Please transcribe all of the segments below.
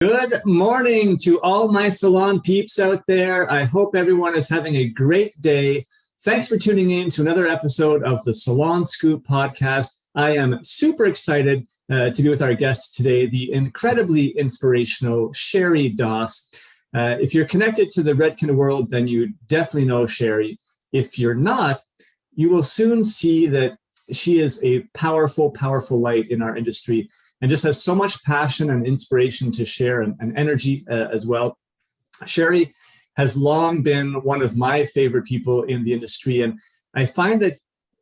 Good morning to all my salon peeps out there. I hope everyone is having a great day. Thanks for tuning in to another episode of the Salon Scoop podcast. I am super excited to be with our guest today, the incredibly inspirational Sheri Doss. If you're connected to the Redken world, then you definitely know Sheri. If you're not, you will soon see that she is a powerful, powerful light in our industry, and just has so much passion and inspiration to share and energy as well. Sheri has long been one of my favorite people in the industry. And I find that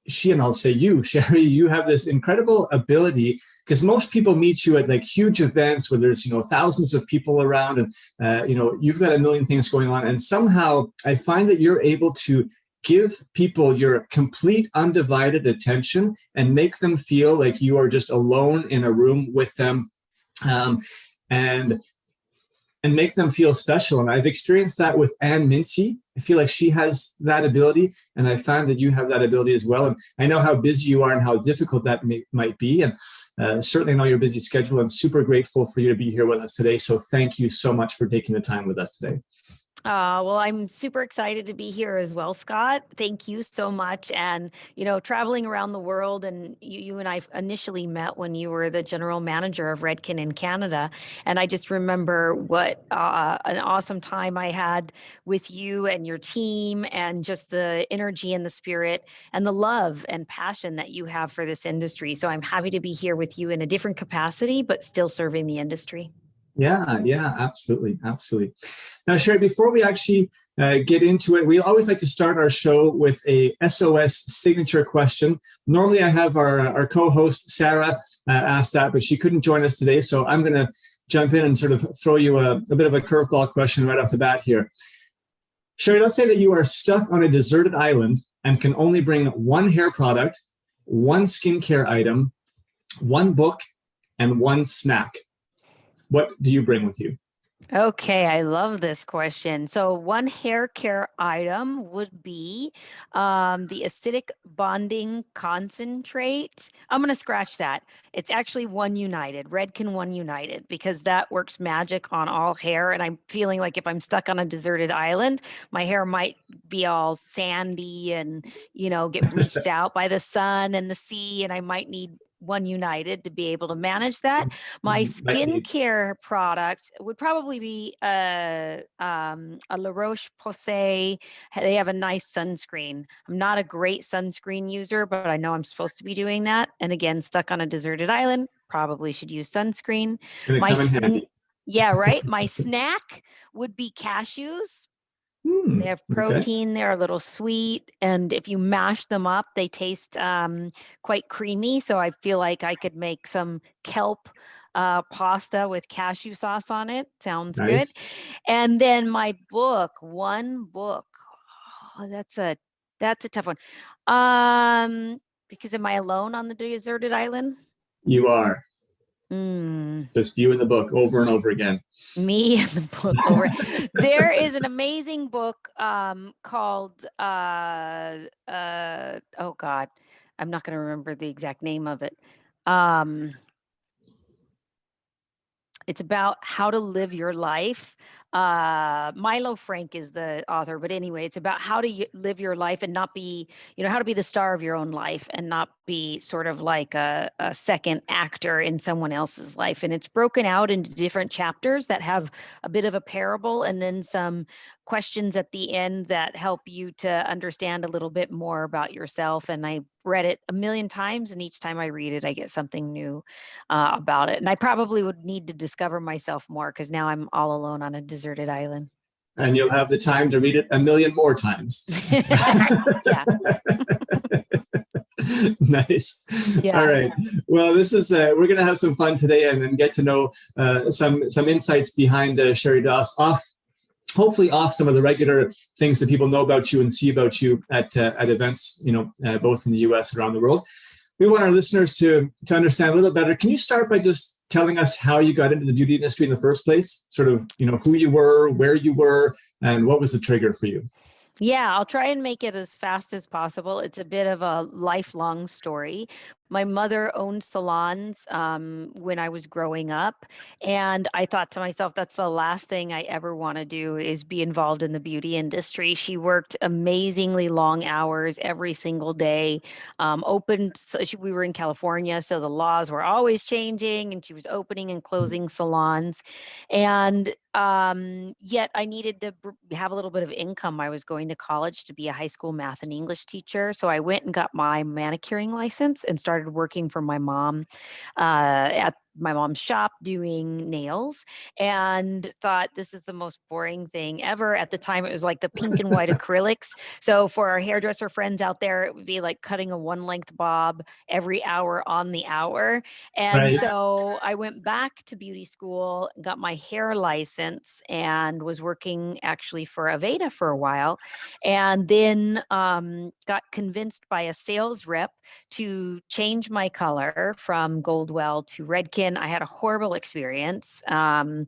she, and I'll say you, Sheri, you have this incredible ability, because most people meet you at like huge events where there's, thousands of people around and, you've got a million things going on. And somehow I find that you're able to give people your complete undivided attention and make them feel like you are just alone in a room with them, and make them feel special. And I've experienced that with Anne Mincy. I feel like she has that ability, and I find that you have that ability as well. And I know how busy you are and how difficult that might be. And certainly know your busy schedule. I'm super grateful for you to be here with us today. So thank you so much for taking the time with us today. Well, I'm super excited to be here as well, Scott. Thank you so much. And, traveling around the world, and you and I initially met when you were the general manager of Redken in Canada. And I just remember what an awesome time I had with you and your team, and just the energy and the spirit and the love and passion that you have for this industry. So I'm happy to be here with you in a different capacity, but still serving the industry. Yeah, absolutely. Now, Sheri, before we actually get into it, we always like to start our show with a S.O.S. signature question. Normally, I have our co-host, Sarah, ask that, but she couldn't join us today. So I'm going to jump in and sort of throw you a bit of a curveball question right off the bat here. Sheri, let's say that you are stuck on a deserted island and can only bring one hair product, one skincare item, one book, and one snack. What do you bring with you? Okay, I love this question. So one hair care item would be the acidic bonding concentrate. I'm going to scratch that. It's actually One United, Redken One United, because that works magic on all hair. And I'm feeling like if I'm stuck on a deserted island, my hair might be all sandy and, get bleached out by the sun and the sea, and I might need One United to be able to manage that. My skincare product would probably be a La Roche-Posay. They have a nice sunscreen. I'm not a great sunscreen user, but I know I'm supposed to be doing that. And again, stuck on a deserted island, probably should use sunscreen. Yeah, right. My snack would be cashews. They have protein. Okay. They're a little sweet. And if you mash them up, they taste quite creamy. So I feel like I could make some kelp pasta with cashew sauce on it. Sounds nice. Good. And then my book, one book. Oh, that's a tough one. Because am I alone on the deserted island? You are. Just you in the book over and over again. Me and the book over. There is an amazing book called oh God, I'm not going to remember the exact name of it. It's about how to live your life. Milo Frank is the author, but anyway, it's about how to live your life and not be, how to be the star of your own life and not be sort of like a second actor in someone else's life. And it's broken out into different chapters that have a bit of a parable and then some questions at the end that help you to understand a little bit more about yourself. And I read it a million times, and each time I read it, I get something new about it. And I probably would need to discover myself more, because now I'm all alone on a deserted island. And you'll have the time to read it a million more times. Yeah. Nice. Yeah. All right. Well, this is we're going to have some fun today and get to know some insights behind Sheri Doss, hopefully off some of the regular things that people know about you and see about you at events, both in the U.S. and around the world. We want our listeners to understand a little better. Can you start by just telling us how you got into the beauty industry in the first place? Sort of, who you were, where you were, and what was the trigger for you? Yeah, I'll try and make it as fast as possible. It's a bit of a lifelong story, My mother owned salons when I was growing up. And I thought to myself, that's the last thing I ever want to do is be involved in the beauty industry. She worked amazingly long hours every single day, opened, we were in California, so the laws were always changing, and she was opening and closing salons. And yet I needed to have a little bit of income. I was going to college to be a high school math and English teacher. So I went and got my manicuring license and started working for my mom at my mom's shop doing nails, and thought this is the most boring thing ever. At the time, it was like the pink and white acrylics. So for our hairdresser friends out there, it would be like cutting a one length bob every hour on the hour. And Right. so I went back to beauty school, got my hair license, and was working actually for Aveda for a while. And then got convinced by a sales rep to change my color from Goldwell to Redken. I had a horrible experience, and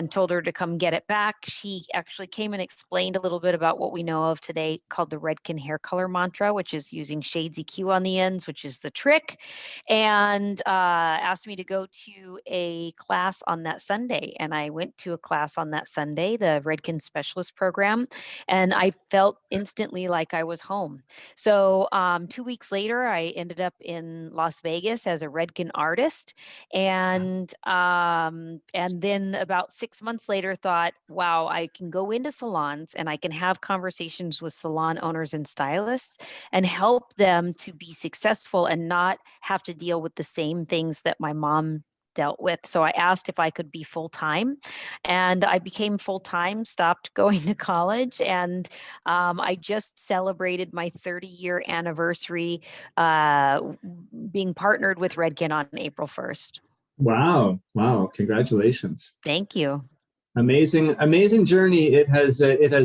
told her to come get it back. She actually came and explained a little bit about what we know of today called the Redken hair color mantra, which is using shades EQ on the ends, which is the trick, and asked me to go to a class on that Sunday. And I went to a class on that Sunday, the Redken Specialist Program, and I felt instantly like I was home. So 2 weeks later, I ended up in Las Vegas as a Redken artist, and then about 6 months later, thought, wow, I can go into salons and I can have conversations with salon owners and stylists and help them to be successful and not have to deal with the same things that my mom dealt with. So I asked if I could be full time, and I became full time, stopped going to college, and I just celebrated my 30-year anniversary being partnered with Redken on April 1st. Wow. Wow. Congratulations. Thank you. Amazing, amazing journey it has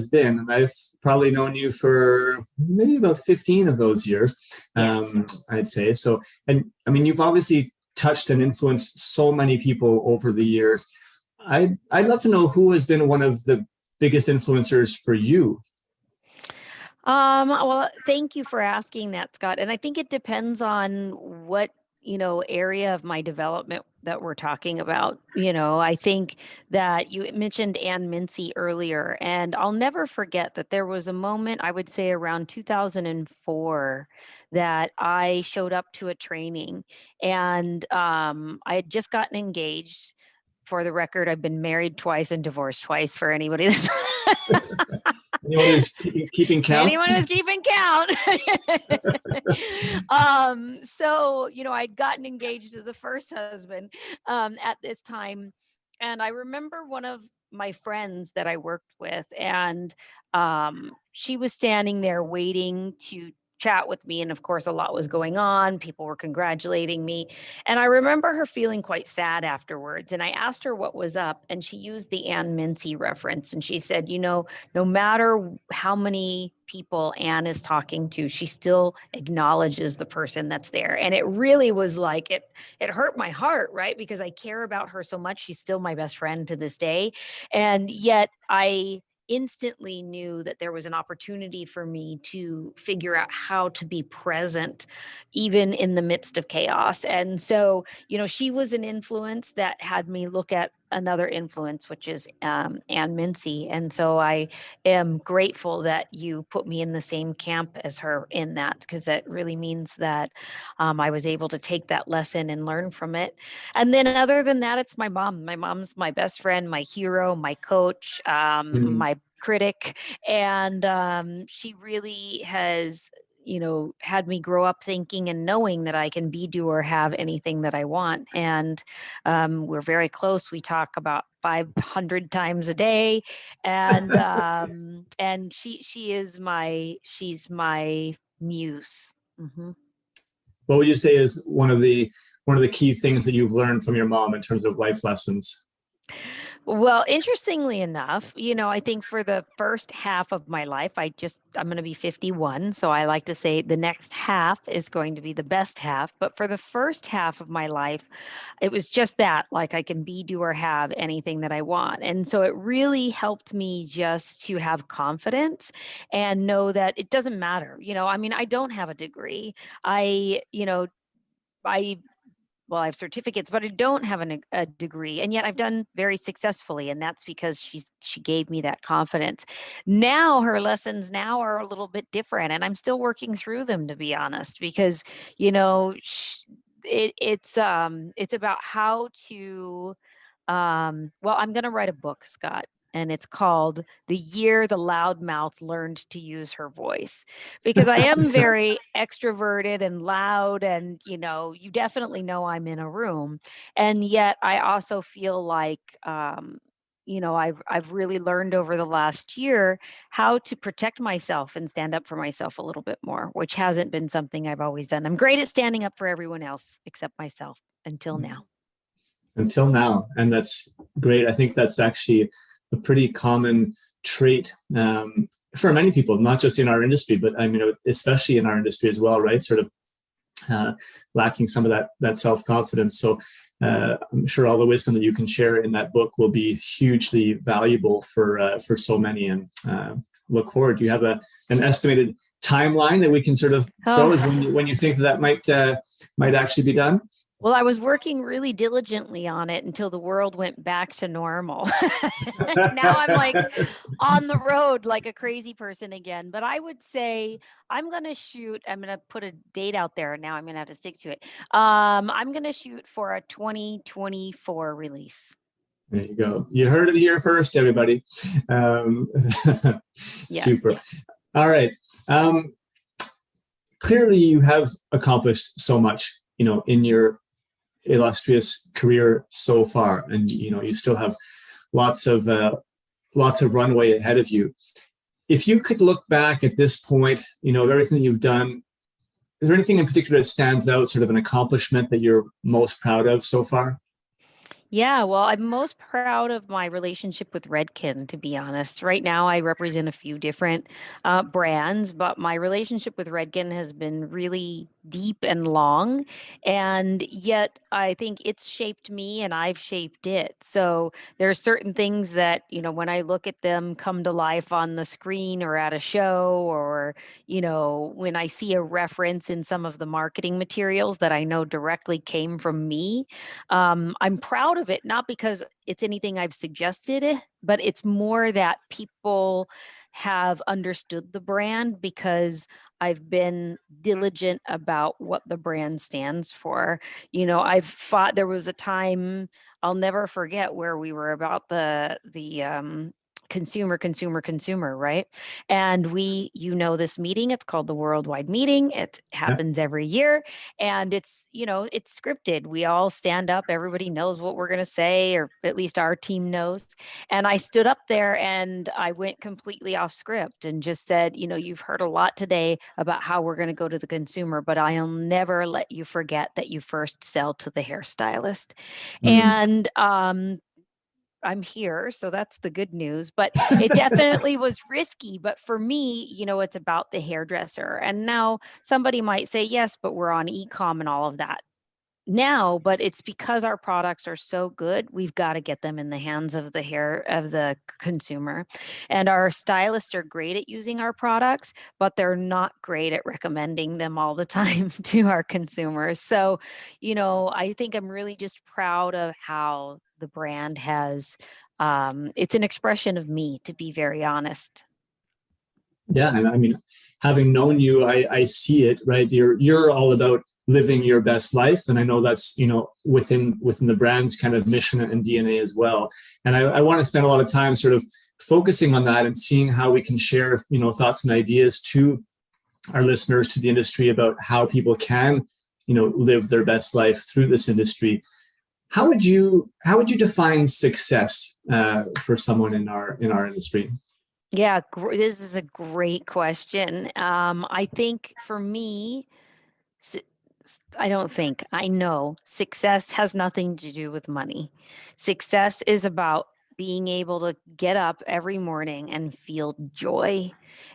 been. And I've probably known you for maybe about 15 of those years, Yes. I'd say. So, and I mean, you've obviously touched and influenced so many people over the years. I'd love to know who has been one of the biggest influencers for you. Well, thank you for asking that, Scott. And I think it depends on what, area of my development that we're talking about. I think that you mentioned Ann Mincy earlier, and I'll never forget that there was a moment, I would say around 2004, that I showed up to a training, and I had just gotten engaged. For the record, I've been married twice and divorced twice, for anybody that's Anyone who's keeping count? anyone who's keeping count. So, I'd gotten engaged to the first husband at this time. And I remember one of my friends that I worked with, and she was standing there waiting to chat with me. And of course, a lot was going on. People were congratulating me. And I remember her feeling quite sad afterwards. And I asked her what was up. And she used the Ann Mincy reference. And she said, no matter how many people Anne is talking to, she still acknowledges the person that's there. And it really was like it hurt my heart, right? Because I care about her so much. She's still my best friend to this day. And yet I instantly knew that there was an opportunity for me to figure out how to be present even in the midst of chaos. And so, she was an influence that had me look at another influence, which is Ann Mincy. And so I am grateful that you put me in the same camp as her in that, because that really means that I was able to take that lesson and learn from it. And then other than that, it's my mom. My mom's my best friend, my hero, my coach, Mhm. my critic. And she really has had me grow up thinking and knowing that I can be, do, or have anything that I want. And we're very close. We talk about 500 times a day, and she's my muse. Hmm. What would you say is one of the key things that you've learned from your mom in terms of life lessons? Well, interestingly enough, I think for the first half of my life, I'm going to be 51. So I like to say the next half is going to be the best half. But for the first half of my life, it was just that, like I can be, do, or have anything that I want. And so it really helped me just to have confidence and know that it doesn't matter. I mean, I don't have a degree. I I have certificates, but I don't have a degree, and yet I've done very successfully, and that's because she gave me that confidence. Now her lessons now are a little bit different, and I'm still working through them, to be honest, because it's about how to well, I'm going to write a book, Scott, and it's called The Year the Loudmouth Learned to Use Her Voice. Because I am very extroverted and loud, and you definitely know I'm in a room. And yet I also feel like I've really learned over the last year how to protect myself and stand up for myself a little bit more, which hasn't been something I've always done. I'm great at standing up for everyone else except myself until now. Until now. And that's great. I think that's actually a pretty common trait for many people, not just in our industry, but I mean, especially in our industry as well, right? Sort of lacking some of that self-confidence. So I'm sure all the wisdom that you can share in that book will be hugely valuable for so many. And look forward. Do you have an estimated timeline that we can sort of throw when you think that might actually be done? Well, I was working really diligently on it until the world went back to normal. Now I'm like on the road like a crazy person again. But I would say I'm going to put a date out there. Now I'm going to have to stick to it. I'm going to shoot for a 2024 release. There you go. You heard it here first, everybody. Super. Yeah. All right. Clearly, you have accomplished so much, in your illustrious career so far, and you still have lots of runway ahead of you. If you could look back at this point, of everything you've done, is there anything in particular that stands out, sort of an accomplishment that you're most proud of so far? Yeah, well, I'm most proud of my relationship with Redken, to be honest. Right now, I represent a few different brands, but my relationship with Redken has been really deep and long. And yet, I think it's shaped me and I've shaped it. So there are certain things that, when I look at them come to life on the screen or at a show, or, when I see a reference in some of the marketing materials that I know directly came from me, I'm proud of it, not because it's anything I've suggested, but it's more that people have understood the brand because I've been diligent about what the brand stands for. There was a time I'll never forget where we were about the consumer, right? And this meeting, it's called the Worldwide Meeting. It happens every year, and it's scripted. We all stand up, everybody knows what we're going to say, or at least our team knows. And I stood up there and I went completely off script and just said, you've heard a lot today about how we're going to go to the consumer, but I'll never let you forget that you first sell to the hairstylist. And I'm here, so that's the good news. But it definitely was risky. But for me, it's about the hairdresser. And now somebody might say, yes, but we're on e-com and all of that now, but it's because our products are so good, we've got to get them in the hands of the consumer. And our stylists are great at using our products, but they're not great at recommending them all the time to our consumers. So, I think I'm really just proud of how the brand has, it's an expression of me, to be very honest. Yeah, and I mean, having known you, I see it, right? You're all about living your best life, and I know that's within the brand's kind of mission and DNA as well. And I want to spend a lot of time sort of focusing on that and seeing how we can share thoughts and ideas to our listeners, to the industry, about how people can live their best life through this industry. How would you define success for someone in our industry? Yeah, this is a great question. I think for me, I know success has nothing to do with money. Success is about being able to get up every morning and feel joy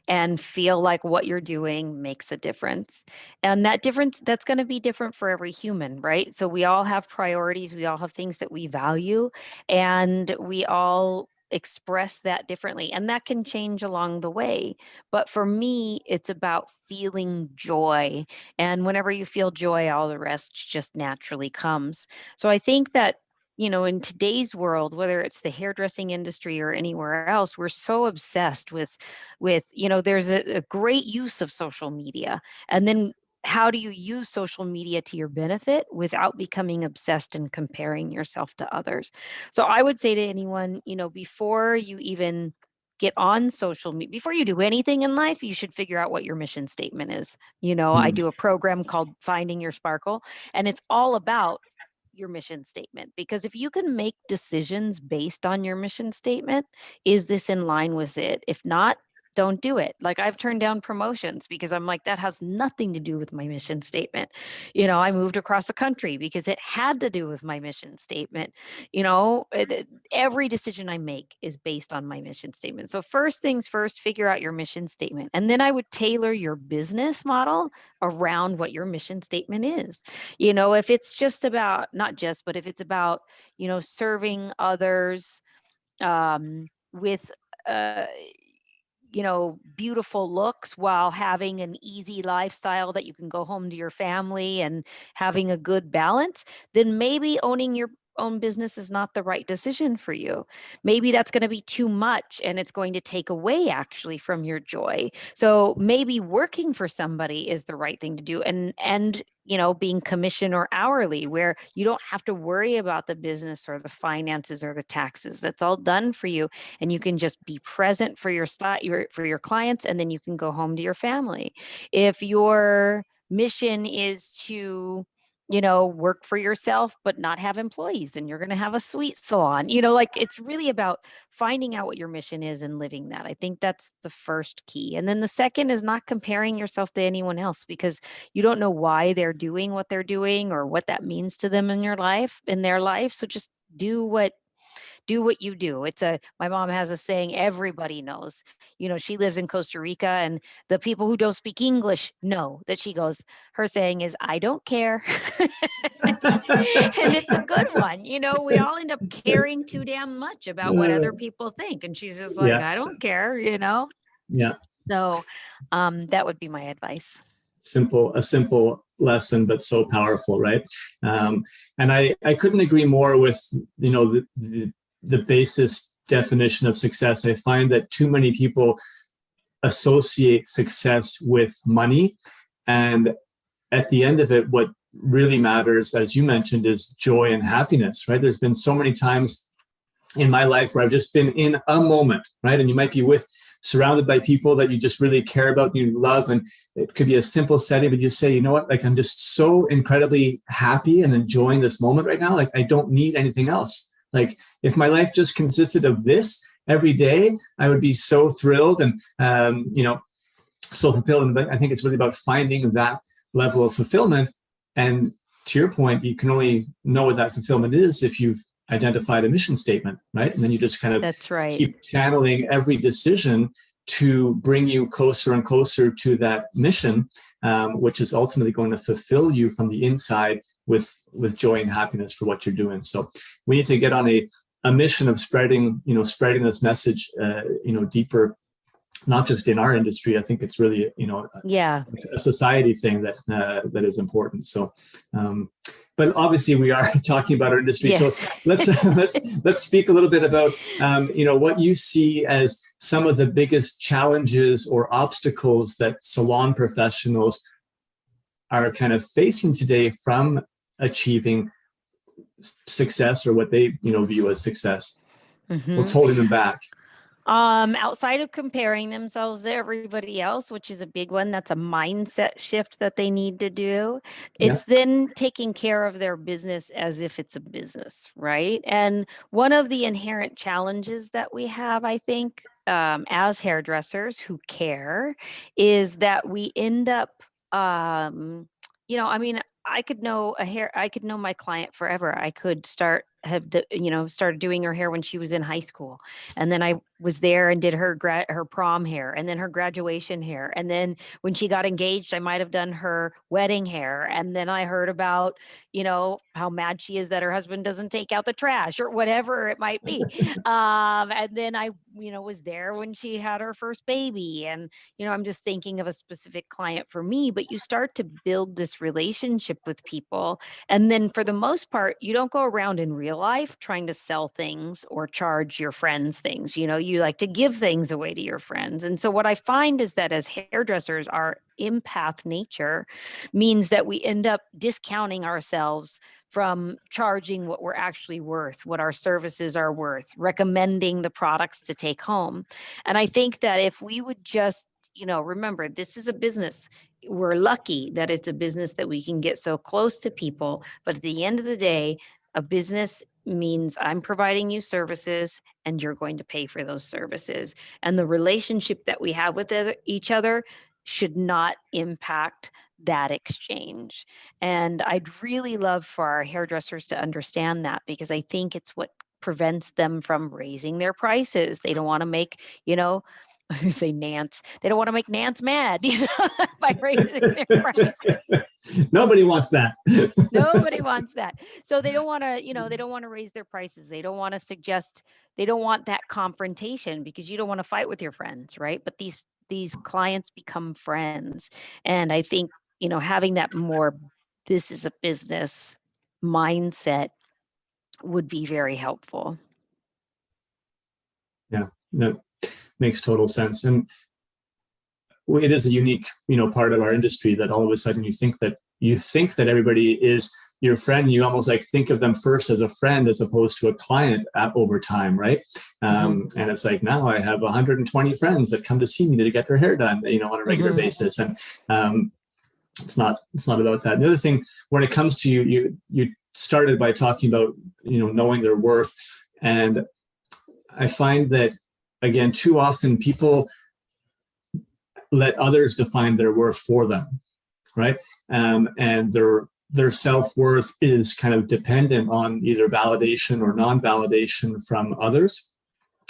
and feel like what you're doing makes a difference. And that difference, that's going to be different for every human, right? So we all have priorities, we all have things that we value, and we all express that differently, and that can change along the way. But for me, it's about feeling joy. And whenever you feel joy, all the rest just naturally comes. So I think that, in today's world, whether it's the hairdressing industry or anywhere else, we're so obsessed with there's a great use of social media. And then how do you use social media to your benefit without becoming obsessed and comparing yourself to others? So I would say to anyone, before you even get on social media, before you do anything in life, you should figure out what your mission statement is. I Mm. do a program called Finding Your Sparkle, and it's all about your mission statement. Because if you can make decisions based on your mission statement, is this in line with it? If not, don't do it. Like, I've turned down promotions because I'm like, that has nothing to do with my mission statement. I moved across the country because it had to do with my mission statement. Every decision I make is based on my mission statement. So first things first, figure out your mission statement. And then I would tailor your business model around what your mission statement is. If it's just about, not just, but if it's about, serving others with uh, beautiful looks while having an easy lifestyle that you can go home to your family and having a good balance, then maybe owning your own business is not the right decision for you. Maybe that's going to be too much and it's going to take away actually from your joy. So maybe working for somebody is the right thing to do, and being commission or hourly, where you don't have to worry about the business or the finances or the taxes. That's all done for you, and you can just be present for your clients, and then you can go home to your family. If your mission is to work for yourself but not have employees, then you're going to have a sweet salon. Like, it's really about finding out what your mission is and living that. I think that's the first key. And then the second is not comparing yourself to anyone else, because you don't know why they're doing what they're doing or what that means to them in their life. So just do what you do. My mom has a saying everybody knows. She lives in Costa Rica, and the people who don't speak English know that she goes, her saying is, I don't care. And it's a good one. We all end up caring too damn much about what other people think. And she's just like, Yeah, I don't care. yeah. So that would be my advice. A simple lesson, but so powerful, right? And I couldn't agree more with the basis definition of success. I find that too many people associate success with money, and at the end of it, what really matters, as you mentioned, is joy and happiness, right? There's been so many times in my life where I've just been in a moment, right? And you might be surrounded by people that you just really care about and you love. And it could be a simple setting, but you say, you know what, like, I'm just so incredibly happy and enjoying this moment right now. Like, I don't need anything else. Like, if my life just consisted of this every day, I would be so thrilled and, so fulfilled. But I think it's really about finding that level of fulfillment. And to your point, you can only know what that fulfillment is if you've identified a mission statement, right? And then you just kind of That's right. keep channeling every decision to bring you closer and closer to that mission, which is ultimately going to fulfill you from the inside with joy and happiness for what you're doing. So we need to get on a mission of spreading this message, deeper, not just in our industry. I think it's really, Yeah. a society thing that is important. So, but obviously we are talking about our industry. Yes. So let's speak a little bit about, what you see as some of the biggest challenges or obstacles that salon professionals are kind of facing today from achieving success, or what they, view as success. Mm-hmm. What's holding them back? Outside of comparing themselves to everybody else, which is a big one, that's a mindset shift that they need to do. It's then taking care of their business as if it's a business, right? And one of the inherent challenges that we have, I think, as hairdressers who care, is that we end up, I mean, I could know I could know my client forever. I could started doing her hair when she was in high school. And then I was there and did her prom hair and then her graduation hair. And then when she got engaged, I might have done her wedding hair. And then I heard about, how mad she is that her husband doesn't take out the trash or whatever it might be. And then I, was there when she had her first baby. And, I'm just thinking of a specific client for me, but you start to build this relationship with people. And then for the most part, you don't go around in real life trying to sell things or charge your friends things. You like to give things away to your friends. And so what I find is that as hairdressers, our empath nature means that we end up discounting ourselves from charging what we're actually worth, what our services are worth, recommending the products to take home. And I think that if we would just, remember, this is a business. We're lucky that it's a business that we can get so close to people. But at the end of the day, a business means I'm providing you services and you're going to pay for those services. And the relationship that we have with each other should not impact that exchange. And I'd really love for our hairdressers to understand that, because I think it's what prevents them from raising their prices. They don't want to make, I say Nance. They don't want to make Nance mad, by raising their prices. Nobody wants that. Nobody wants that. So they don't want to, they don't want to raise their prices. They don't want to suggest, they don't want that confrontation, because you don't want to fight with your friends, right? But these clients become friends. And I think, having that more, this is a business mindset would be very helpful. Yeah, that makes total sense. And it is a unique, part of our industry that all of a sudden you think that everybody is your friend. You almost like think of them first as a friend as opposed to a client over time, right? And it's like, now I have 120 friends that come to see me to get their hair done, on a regular basis. And it's not about that. And the other thing, when it comes to you started by talking about, knowing their worth. And I find that, again, too often people let others define their worth for them, right? And their self-worth is kind of dependent on either validation or non-validation from others,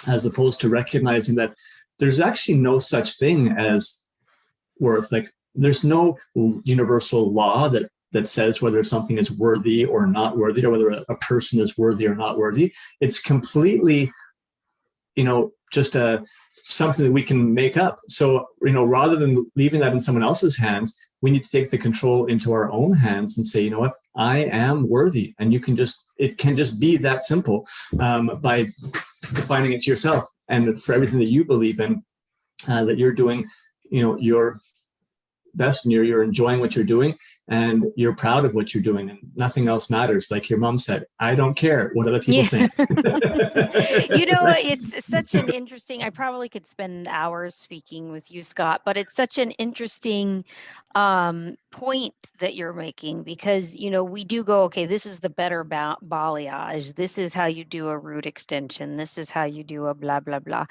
as opposed to recognizing that there's actually no such thing as worth. Like, there's no universal law that says whether something is worthy or not worthy, or whether a person is worthy or not worthy. It's completely, just something that we can make up. So, rather than leaving that in someone else's hands, we need to take the control into our own hands and say, you know what, I am worthy. And it can just be that simple, by defining it to yourself, and for everything that you believe in, that you're doing, your best, and you're enjoying what you're doing, and you're proud of what you're doing, and nothing else matters. Like your mom said, I don't care what other people think. It's such an interesting, I probably could spend hours speaking with you, Scott, but it's such an interesting point that you're making, because, we do go, okay, this is the better balayage. This is how you do a root extension. This is how you do a blah, blah, blah.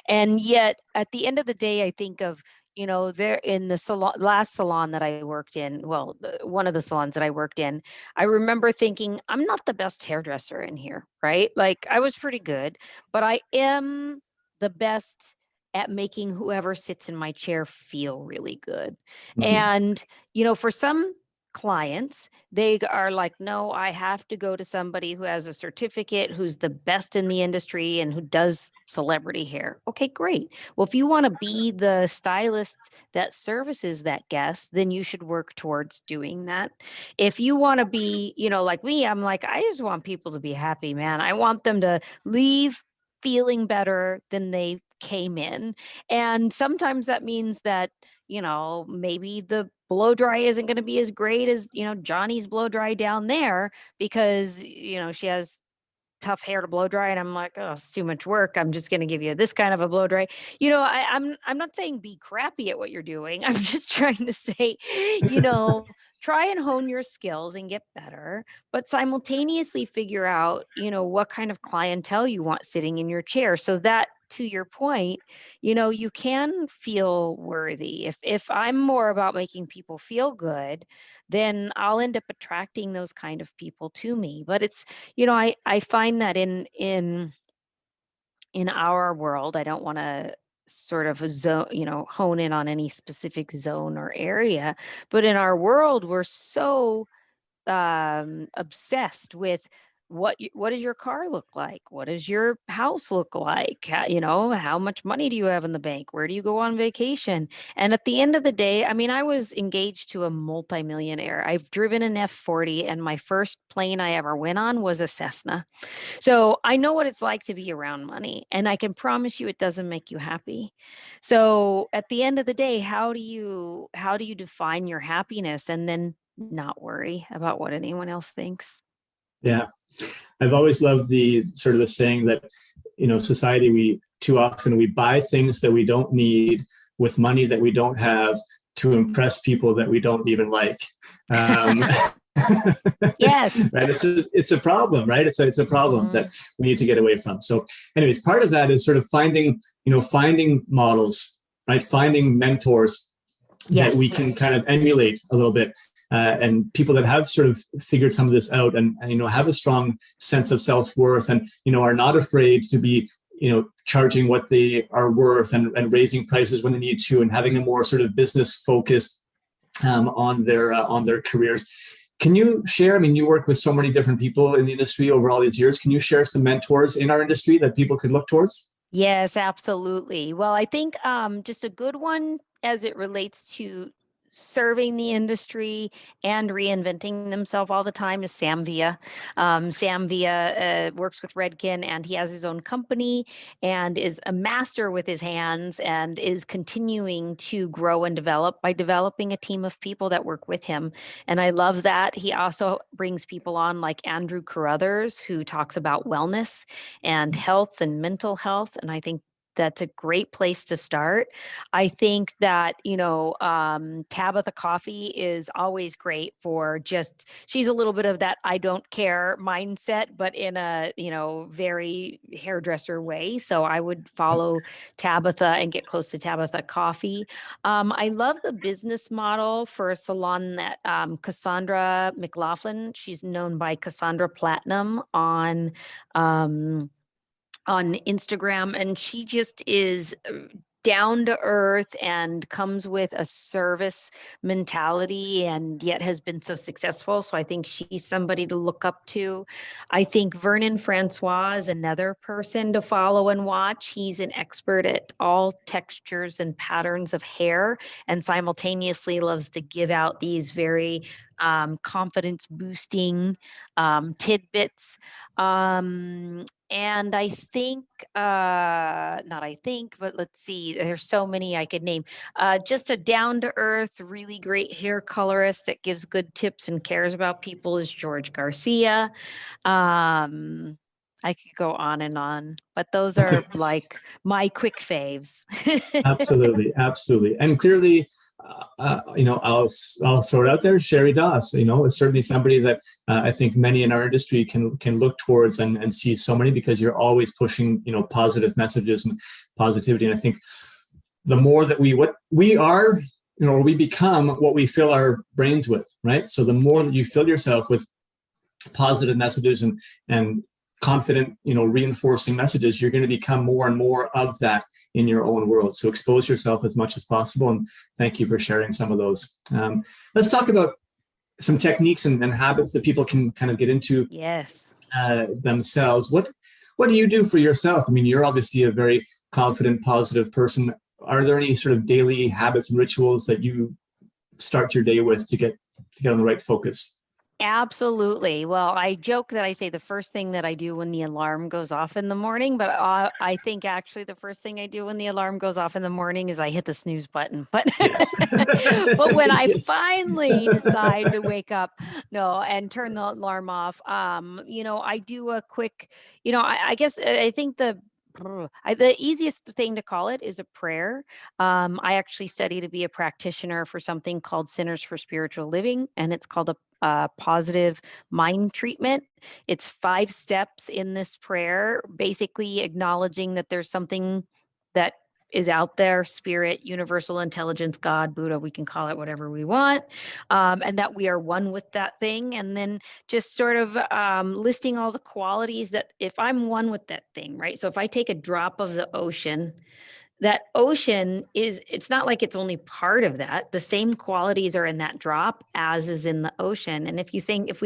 And yet at the end of the day, I think of, there in the last salon that I worked in, well, one of the salons that I worked in, I remember thinking, I'm not the best hairdresser in here, right? Like, I was pretty good, but I am the best at making whoever sits in my chair feel really good. And, for some clients, they are like, no, I have to go to somebody who has a certificate, who's the best in the industry and who does celebrity hair. Okay, great. Well, if you want to be the stylist that services that guest, then you should work towards doing that. If you want to be, like me, I'm like, I just want people to be happy, man. I want them to leave feeling better than they came in. And sometimes that means that, maybe the blow dry isn't going to be as great as, Johnny's blow dry down there, because, she has tough hair to blow dry, and I'm like, oh, it's too much work. I'm just going to give you this kind of a blow dry. I'm not saying be crappy at what you're doing. I'm just trying to say, try and hone your skills and get better, but simultaneously figure out, what kind of clientele you want sitting in your chair. So that to your point, you can feel worthy. If I'm more about making people feel good, then I'll end up attracting those kind of people to me. But it's, I find that in our world, I don't want to sort of hone in on any specific zone or area, but in our world, we're so obsessed with what does your car look like? What does your house look like? How much money do you have in the bank? Where do you go on vacation? And at the end of the day, I mean, I was engaged to a multimillionaire. I've driven an F-40, and my first plane I ever went on was a Cessna. So I know what it's like to be around money, and I can promise you it doesn't make you happy. So at the end of the day, how do you define your happiness and then not worry about what anyone else thinks? Yeah. I've always loved the sort of the saying that, society, we too often we buy things that we don't need with money that we don't have to impress people that we don't even like. Yes. Right. It's a problem, right? It's a problem that we need to get away from. So anyways, part of that is sort of finding models, right? Finding mentors that we can kind of emulate a little bit. And people that have sort of figured some of this out and have a strong sense of self-worth and, are not afraid to be, charging what they are worth and raising prices when they need to and having a more sort of business focus on their careers. Can you share, I mean, you work with so many different people in the industry over all these years. Can you share some mentors in our industry that people could look towards? Yes, absolutely. Well, I think just a good one as it relates to serving the industry and reinventing themselves all the time is Sam Via. Sam Via works with Redken, and he has his own company and is a master with his hands and is continuing to grow and develop by developing a team of people that work with him. And I love that. He also brings people on like Andrew Carruthers, who talks about wellness and health and mental health. And I think that's a great place to start. I think that, Tabitha Coffee is always great for she's a little bit of that I don't care mindset, but in a, very hairdresser way. So I would follow Tabitha and get close to Tabitha Coffee. I love the business model for a salon that Cassandra McLaughlin, she's known by Cassandra Platinum on Instagram, and she just is down to earth and comes with a service mentality and yet has been so successful. So I think she's somebody to look up to. I think Vernon Francois is another person to follow and watch. He's an expert at all textures and patterns of hair and simultaneously loves to give out these very confidence boosting tidbits. And I think, not I think, but let's see, there's so many I could name. Just a down to earth, really great hair colorist that gives good tips and cares about people is George Garcia. Um, I could go on, but those are like my quick faves. Absolutely, absolutely, and clearly, I'll throw it out there. Sheri Doss, is certainly somebody that I think many in our industry can look towards and see so many because you're always pushing positive messages and positivity. And I think the more that what we are, we become what we fill our brains with, right? So the more that you fill yourself with positive messages and confident, reinforcing messages, you're going to become more and more of that in your own world. So expose yourself as much as possible. And thank you for sharing some of those. Let's talk about some techniques and habits that people can kind of get into themselves. What do you do for yourself? I mean, you're obviously a very confident, positive person. Are there any sort of daily habits and rituals that you start your day with to get on the right focus? Absolutely. Well, I joke that I say the first thing that I do when the alarm goes off in the morning, but I think actually the first thing I do when the alarm goes off in the morning is I hit the snooze button. But Yes. but when I finally decide to wake up, no, and turn the alarm off, I do a quick, I guess I think the easiest thing to call it is a prayer. I actually study to be a practitioner for something called Centers for Spiritual Living, and it's called positive mind treatment. It's 5 steps in this prayer, basically acknowledging that there's something that is out there, spirit, universal intelligence, God, Buddha, we can call it whatever we want, and that we are one with that thing. And then just sort of listing all the qualities that if I'm one with that thing, right? So if I take a drop of the ocean, that ocean it's not like it's only part of that. The same qualities are in that drop as is in the ocean. And if we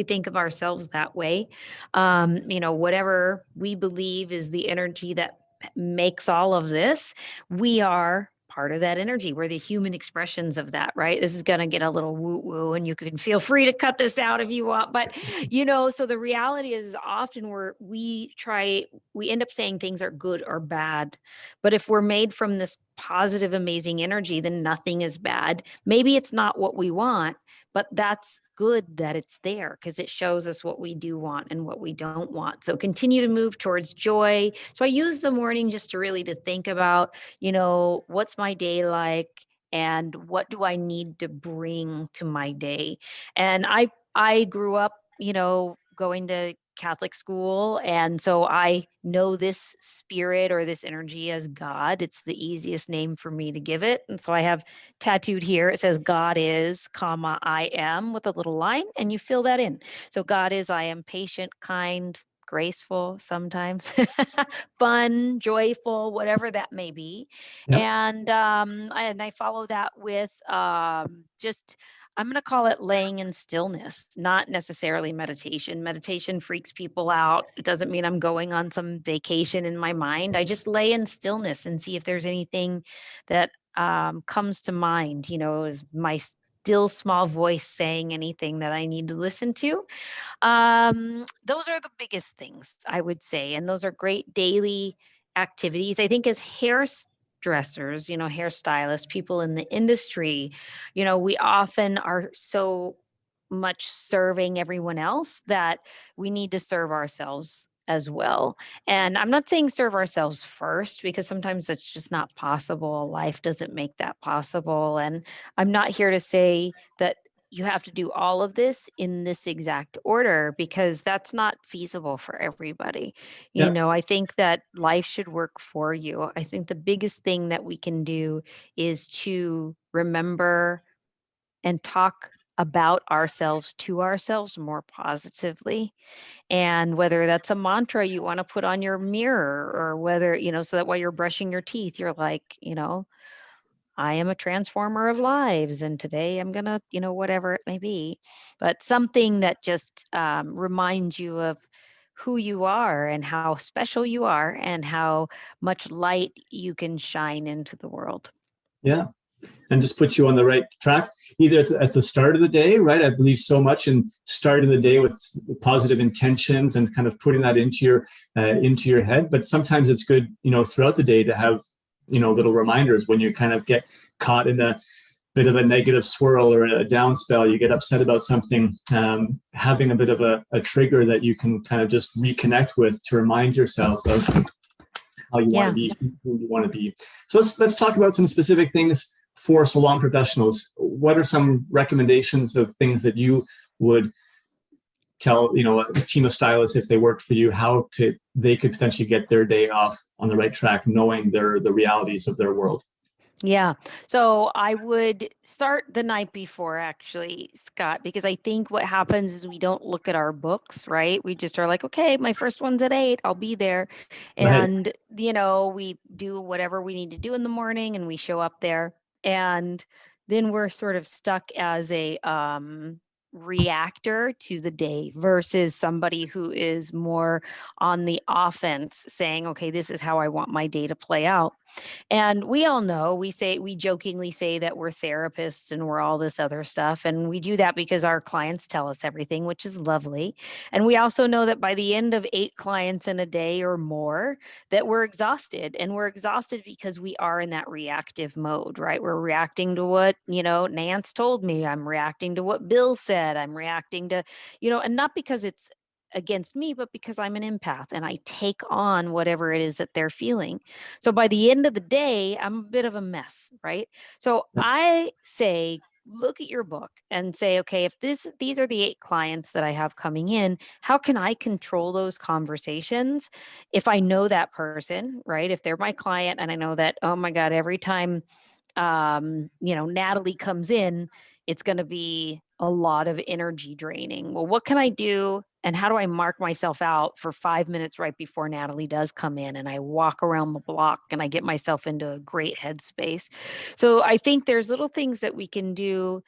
think of ourselves that way, whatever we believe is the energy that makes all of this, we are part of that energy. We're the human expressions of that, right? This is going to get a little woo woo, and you can feel free to cut this out if you want. But, so the reality is often we end up saying things are good or bad. But if we're made from this positive, amazing energy, then nothing is bad. Maybe it's not what we want, but that's good that it's there because it shows us what we do want and what we don't want. So continue to move towards joy. So I use the morning just to think about, what's my day like and what do I need to bring to my day? And I grew up, going to Catholic school. And so I know this spirit or this energy as God. It's the easiest name for me to give it. And so I have tattooed here, it says God is, comma, I am with a little line, and you fill that in. So God is, I am patient, kind, graceful sometimes, fun, joyful, whatever that may be. Yep. And I follow that with just I'm going to call it laying in stillness, not necessarily meditation. Meditation freaks people out. It doesn't mean I'm going on some vacation in my mind. I just lay in stillness and see if there's anything that comes to mind. Is my still small voice saying anything that I need to listen to? Those are the biggest things I would say. And those are great daily activities. I think as hairdressers, hairstylists, people in the industry, we often are so much serving everyone else that we need to serve ourselves as well. And I'm not saying serve ourselves first because sometimes that's just not possible. Life doesn't make that possible. And I'm not here to say that you have to do all of this in this exact order because that's not feasible for everybody. Yep. I think that life should work for you. I think the biggest thing that we can do is to remember and talk about ourselves to ourselves more positively. And whether that's a mantra you want to put on your mirror or whether, so that while you're brushing your teeth, you're like, I am a transformer of lives, and today I'm gonna, whatever it may be, but something that just reminds you of who you are and how special you are and how much light you can shine into the world. Yeah. And just put you on the right track, either at the start of the day, right? I believe so much in starting the day with positive intentions and kind of putting that into your head. But sometimes it's good, throughout the day to have, little reminders when you kind of get caught in a bit of a negative swirl or a down spell, you get upset about something, having a bit of a trigger that you can kind of just reconnect with to remind yourself of how you want to be, who you want to be. So let's talk about some specific things for salon professionals. What are some recommendations of things that you would tell, a team of stylists, if they worked for you, they could potentially get their day off on the right track, knowing the realities of their world? Yeah. So I would start the night before, actually, Scott, because I think what happens is we don't look at our books, right? We just are like, okay, my first one's at 8, I'll be there. Right. And, we do whatever we need to do in the morning and we show up there. And then we're sort of stuck as a reactor to the day versus somebody who is more on the offense saying, okay, this is how I want my day to play out. And we all know, we jokingly say that we're therapists and we're all this other stuff. And we do that because our clients tell us everything, which is lovely. And we also know that by the end of 8 clients in a day or more, that we're exhausted. And we're exhausted because we are in that reactive mode, right? We're reacting to what, Nance told me. I'm reacting to what Bill said. I'm reacting to, and not because it's against me, but because I'm an empath and I take on whatever it is that they're feeling. So by the end of the day, I'm a bit of a mess, right? So I say look at your book and say, okay, if these are the 8 clients that I have coming in, how can I control those conversations if I know that person, right? If they're my client and I know that, oh my God, every time Natalie comes in, it's going to be a lot of energy draining. Well, what can I do? And how do I mark myself out for 5 minutes right before Natalie does come in? And I walk around the block and I get myself into a great headspace. So I think there's little things that we can do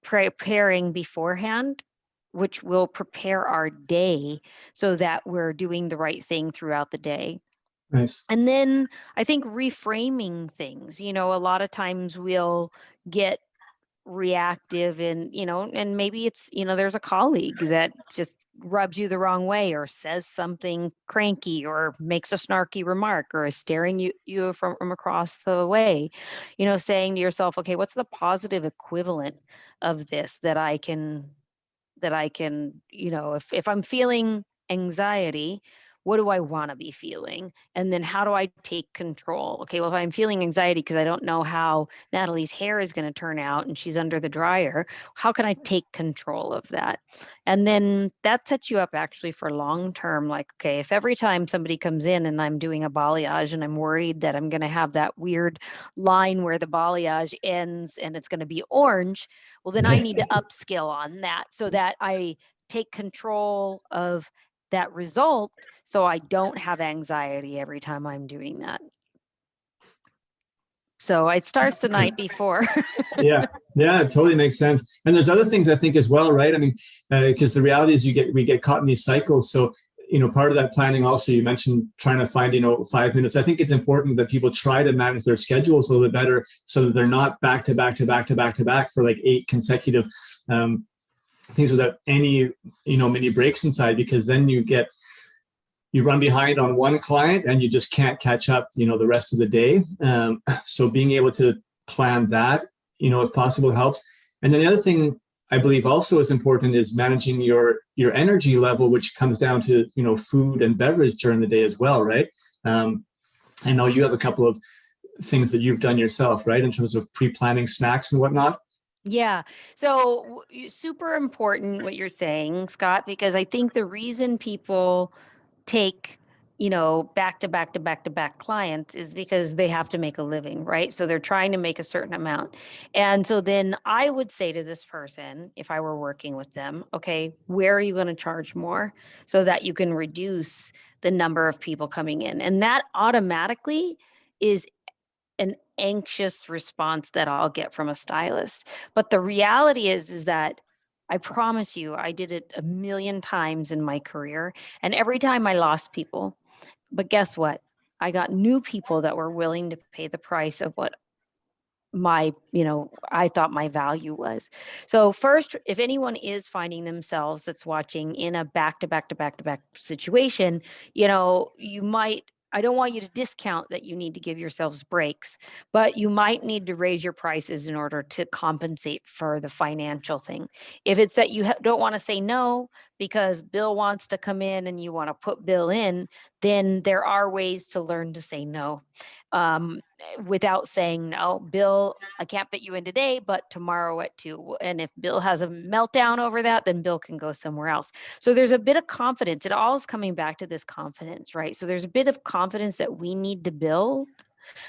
preparing beforehand, which will prepare our day so that we're doing the right thing throughout the day. Nice. And then I think reframing things, a lot of times we'll get reactive and maybe it's, there's a colleague that just rubs you the wrong way or says something cranky or makes a snarky remark or is staring you from across the way, saying to yourself, okay, what's the positive equivalent of this that I can, if I'm feeling anxiety, what do I want to be feeling? And then how do I take control? Okay, well, if I'm feeling anxiety because I don't know how Natalie's hair is going to turn out and she's under the dryer, how can I take control of that? And then that sets you up actually for long term. Like, okay, if every time somebody comes in and I'm doing a balayage and I'm worried that I'm going to have that weird line where the balayage ends and it's going to be orange, well, then I need to upskill on that so that I take control of that result so I don't have anxiety every time I'm doing that. So it starts the night before. Yeah, yeah, it totally makes sense. And there's other things I think as well, right? I mean, because the reality is we get caught in these cycles. So part of that planning also, you mentioned trying to find 5 minutes. I think it's important that people try to manage their schedules a little bit better so that they're not back to back to back to back to back for like 8 consecutive things without any mini breaks inside, because then you run behind on one client and you just can't catch up the rest of the day. So being able to plan that if possible helps. And then the other thing I believe also is important is managing your energy level, which comes down to food and beverage during the day as well, right? I know you have a couple of things that you've done yourself, right, in terms of pre-planning snacks and whatnot. Yeah. So super important what you're saying, Scott, because I think the reason people take back to back to back to back clients is because they have to make a living, right? So they're trying to make a certain amount. And so then I would say to this person, if I were working with them, okay, where are you going to charge more so that you can reduce the number of people coming in? And that automatically is an anxious response that I'll get from a stylist. But the reality is that I promise you, I did it a million times in my career. And every time I lost people. But guess what? I got new people that were willing to pay the price of what I thought my value was. So first, if anyone is finding themselves that's watching in a back to back to back to back situation, you might, I don't want you to discount that you need to give yourselves breaks, but you might need to raise your prices in order to compensate for the financial thing. If it's that you don't want to say no because Bill wants to come in and you want to put Bill in, then there are ways to learn to say no. Without saying, no, Bill, I can't fit you in today, but tomorrow at 2. And if Bill has a meltdown over that, then Bill can go somewhere else. So there's a bit of confidence. It all is coming back to this confidence, right? So there's a bit of confidence that we need to build.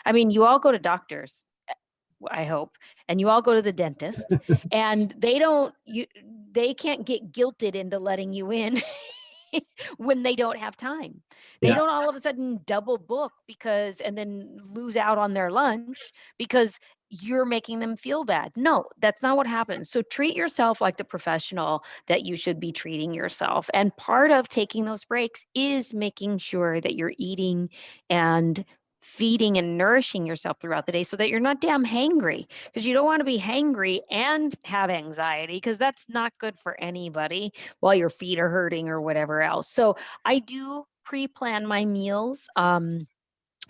I mean, you all go to doctors, I hope, and you all go to the dentist, and they can't get guilted into letting you in when they don't have time. They Yeah. don't all of a sudden double book and then lose out on their lunch because you're making them feel bad. No, that's not what happens. So treat yourself like the professional that you should be treating yourself. And part of taking those breaks is making sure that you're eating and feeding and nourishing yourself throughout the day so that you're not damn hangry, because you don't want to be hangry and have anxiety, because that's not good for anybody while your feet are hurting or whatever else. So I do pre-plan my meals.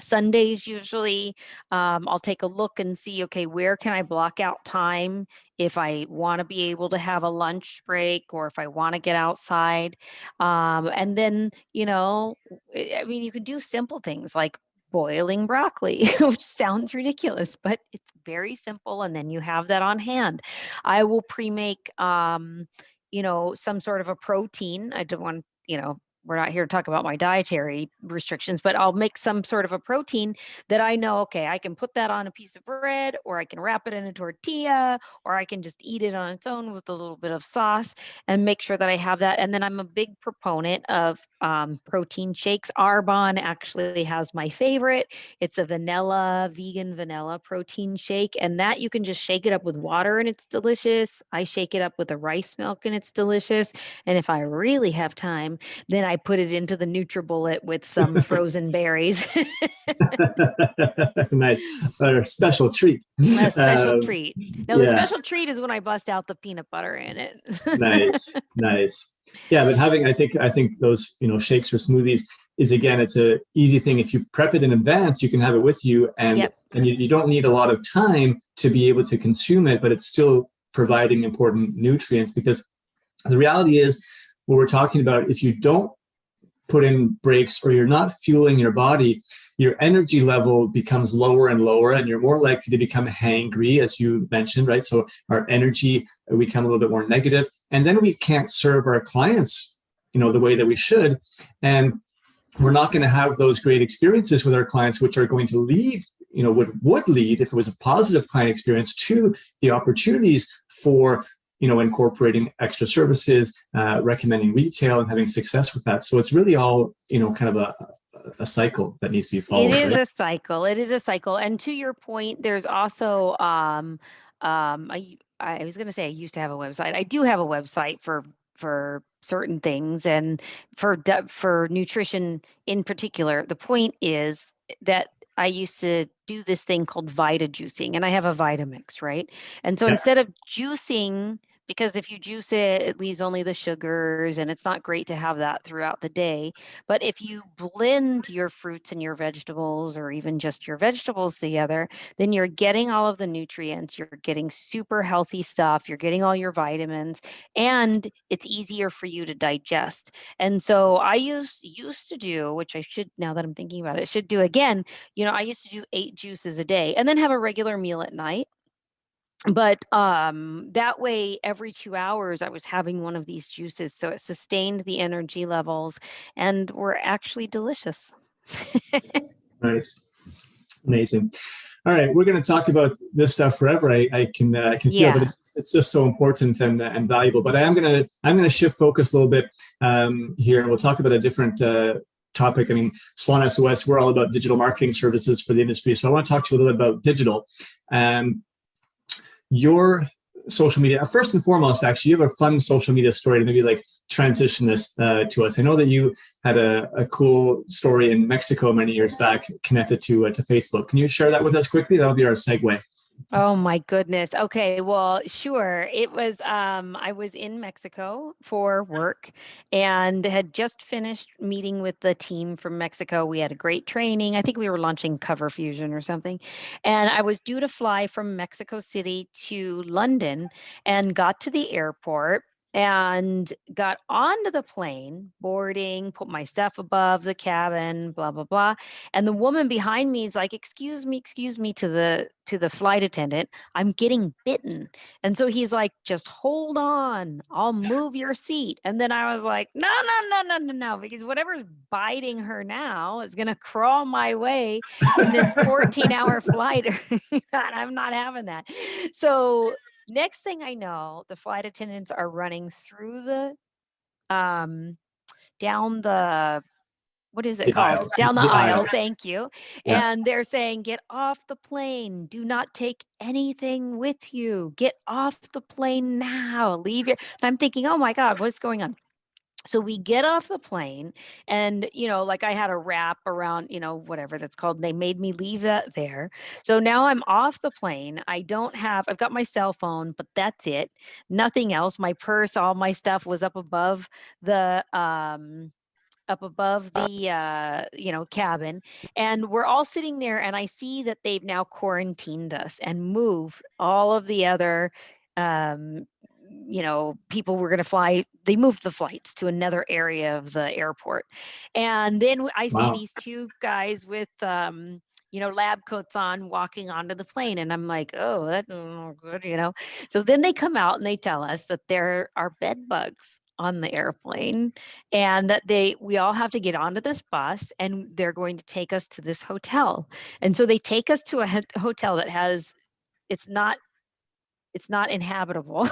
Sundays usually, I'll take a look and see, okay, where can I block out time if I want to be able to have a lunch break or if I want to get outside. And then, I mean, you can do simple things like boiling broccoli, which sounds ridiculous, but it's very simple. And then you have that on hand. I will pre-make, some sort of a protein. I don't want, we're not here to talk about my dietary restrictions, but I'll make some sort of a protein that I know, okay, I can put that on a piece of bread, or I can wrap it in a tortilla, or I can just eat it on its own with a little bit of sauce and make sure that I have that. And then I'm a big proponent of protein shakes. Arbonne actually has my favorite. It's a vegan vanilla protein shake. And that you can just shake it up with water and it's delicious. I shake it up with a rice milk and it's delicious. And if I really have time, then I put it into the NutriBullet with some frozen berries. Nice. A special treat. A special treat. No, the Yeah. special treat is when I bust out the peanut butter in it. Nice. Yeah, but I think those, shakes or smoothies is, again, it's a easy thing. If you prep it in advance, you can have it with you, and Yep. and you don't need a lot of time to be able to consume it, but it's still providing important nutrients. Because the reality is, what we're talking about, if you don't put in breaks, or you're not fueling your body, your energy level becomes lower and lower, and you're more likely to become hangry, as you mentioned, right? So our energy, we become a little bit more negative, and then we can't serve our clients, the way that we should. And we're not going to have those great experiences with our clients, which are going to lead, would lead, if it was a positive client experience, to the opportunities for incorporating extra services, recommending retail, and having success with that. So it's really all, kind of a cycle that needs to be followed. It is a cycle. It is a cycle. And to your point, there's also, I was going to say I used to have a website. I do have a website for certain things, and for nutrition in particular. The point is that I used to do this thing called Vita juicing, and I have a Vitamix, right? And so instead of juicing, because if you juice it, it leaves only the sugars, and it's not great to have that throughout the day. But if you blend your fruits and your vegetables, or even just your vegetables together, then you're getting all of the nutrients, you're getting super healthy stuff, you're getting all your vitamins, and it's easier for you to digest. And so I used to do, which I should, now that I'm thinking about it, should do again. I used to do 8 juices a day and then have a regular meal at night. But that way, every 2 hours, I was having one of these juices. So it sustained the energy levels and were actually delicious. Nice. Amazing. All right, we're going to talk about this stuff forever. I can feel, Yeah. but it's just so important and valuable. But I'm gonna shift focus a little bit here. We'll talk about a different topic. I mean, Salon S.O.S, we're all about digital marketing services for the industry. So I want to talk to you a little bit about digital. Your social media, first and foremost, actually, you have a fun social media story to maybe transition this to us. I know that you had a cool story in Mexico many years back connected to Facebook. Can you share that with us quickly? That'll be our segue. Oh my goodness. Okay, well, sure. It was I was in Mexico for work and had just finished meeting with the team from Mexico. We had a great training. I think we were launching Cover Fusion or something. And I was due to fly from Mexico City to London, and got to the airport and got onto the plane, boarding, put my stuff above the cabin, blah blah blah. And the woman behind me is like, excuse me, to the flight attendant, I'm getting bitten. And so he's like, just hold on, I'll move your seat. And then I was like, no, because whatever's biting her now is going to crawl my way in this 14-hour flight. I'm not having that. So next thing I know, the flight attendants are running through the down the, what is it The called? aisles. Down the The aisle. aisles. Thank you. Yeah. And they're saying, get off the plane. Do not take anything with you. Get off the plane now. Leave your. And I'm thinking, oh my God, what's going on? So we get off the plane, and, I had a wrap around, whatever that's called. They made me leave that there. So now I'm off the plane. I've got my cell phone, but that's it. Nothing else. My purse, all my stuff was the, cabin, and we're all sitting there, and I see that they've now quarantined us and moved all of the other um people were going to fly. They moved the flights to another area of the airport. And then I see Wow. these two guys with, lab coats on walking onto the plane. And I'm like, oh, that's not good. So then they come out and they tell us that there are bed bugs on the airplane and that we all have to get onto this bus and they're going to take us to this hotel. And so they take us to a hotel that it's not inhabitable.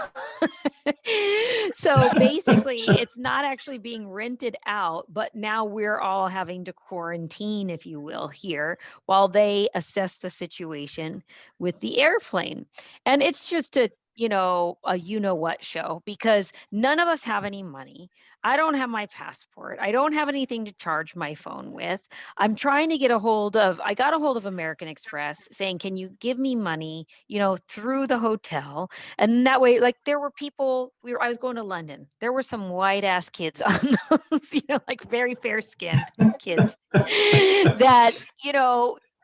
So basically, it's not actually being rented out, but now we're all having to quarantine, if you will, here while they assess the situation with the airplane. And it's just a what show, because none of us have any money. I don't have my passport. I don't have anything to charge my phone with. I'm trying to I got a hold of American Express saying, can you give me money, through the hotel? And that way, like, there were people, I was going to London. There were some white ass kids on those, like very fair skinned kids that,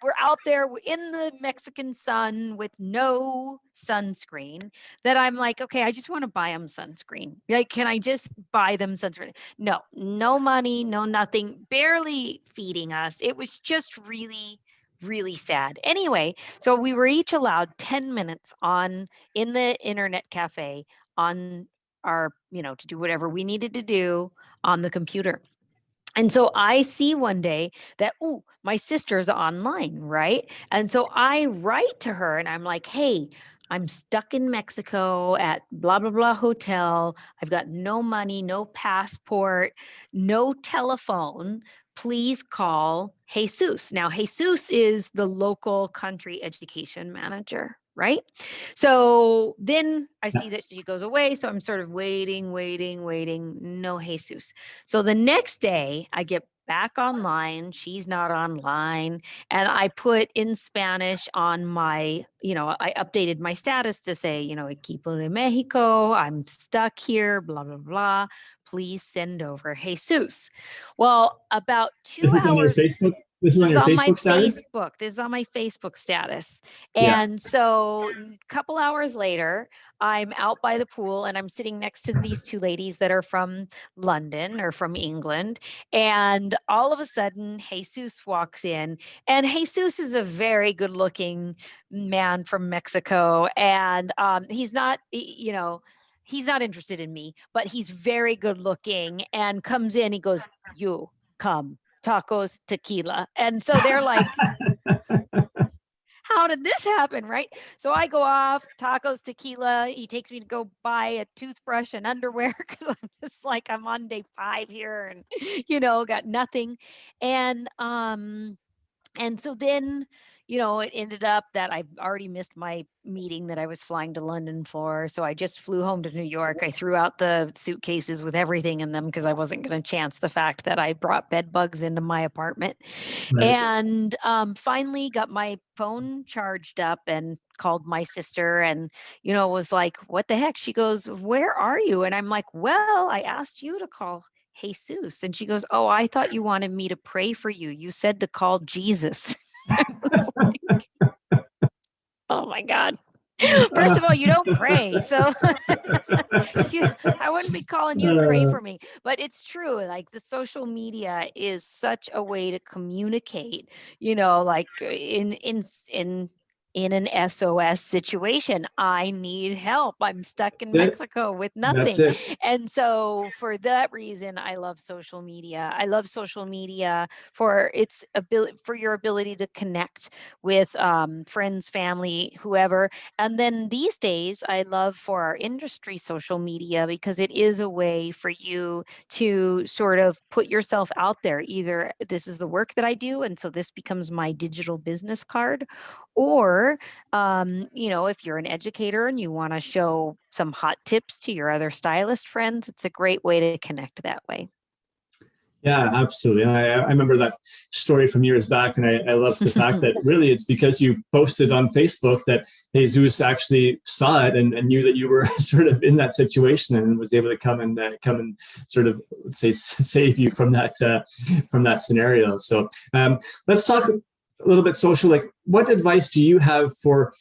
were out there in the Mexican sun with no sunscreen, that I'm like, okay, I just want to buy them sunscreen. Like, can I just buy them sunscreen? No money, no nothing, barely feeding us. It was just really, really sad. Anyway, so we were each allowed 10 minutes in the internet cafe on our, to do whatever we needed to do on the computer. And so I see one day that, my sister's online, right? And so I write to her and I'm like, hey, I'm stuck in Mexico at blah, blah, blah hotel. I've got no money, no passport, no telephone. Please call Jesus. Now, Jesus is the local country education manager, right? So then I see that she goes away. So I'm sort of waiting. No Jesus. So the next day I get back online. She's not online. And I put in Spanish on my, I updated my status to say, equipo de Mexico, I'm stuck here, blah, blah, blah. Please send over Jesus. Well, about 2 Is this on your hours. Facebook? This is on This is your on my Facebook status? Facebook. This is on my Facebook status. Yeah. And so a couple hours later, I'm out by the pool and I'm sitting next to these two ladies that are from London or from England. And all of a sudden, Jesus walks in. And Jesus is a very good looking man from Mexico. And he's not, he's not interested in me, but he's very good looking and comes in. He goes, you come. Tacos, tequila. And so they're like, how did this happen? Right. So I go off, tacos, tequila. He takes me to go buy a toothbrush and underwear because I'm just like, I'm on day 5 here and, got nothing. And so then, it ended up that I already missed my meeting that I was flying to London for. So I just flew home to New York. I threw out the suitcases with everything in them because I wasn't going to chance the fact that I brought bed bugs into my apartment. Right. And finally got my phone charged up and called my sister and, was like, what the heck? She goes, where are you? And I'm like, well, I asked you to call Jesus. And she goes, oh, I thought you wanted me to pray for you. You said to call Jesus. I was like, oh my God. First of all, you don't pray. So I wouldn't be calling you to pray for me. But it's true. Like, the social media is such a way to communicate, like in an S.O.S situation. I need help. I'm stuck in Mexico with That's nothing. it. And so for that reason, I love social media. I love social media for its ability, for your ability to connect with friends, family, whoever. And then these days, I love for our industry social media because it is a way for you to sort of put yourself out there. Either this is the work that I do, and so this becomes my digital business card, or if you're an educator and you want to show some hot tips to your other stylist friends, it's a great way to connect that way. Yeah, absolutely. And I remember that story from years back, and I love the fact that really it's because you posted on Facebook that Jesus actually saw it and knew that you were sort of in that situation and was able to come and sort of, let's say, save you from that scenario. So let's talk a little bit social. Like, what advice do you have for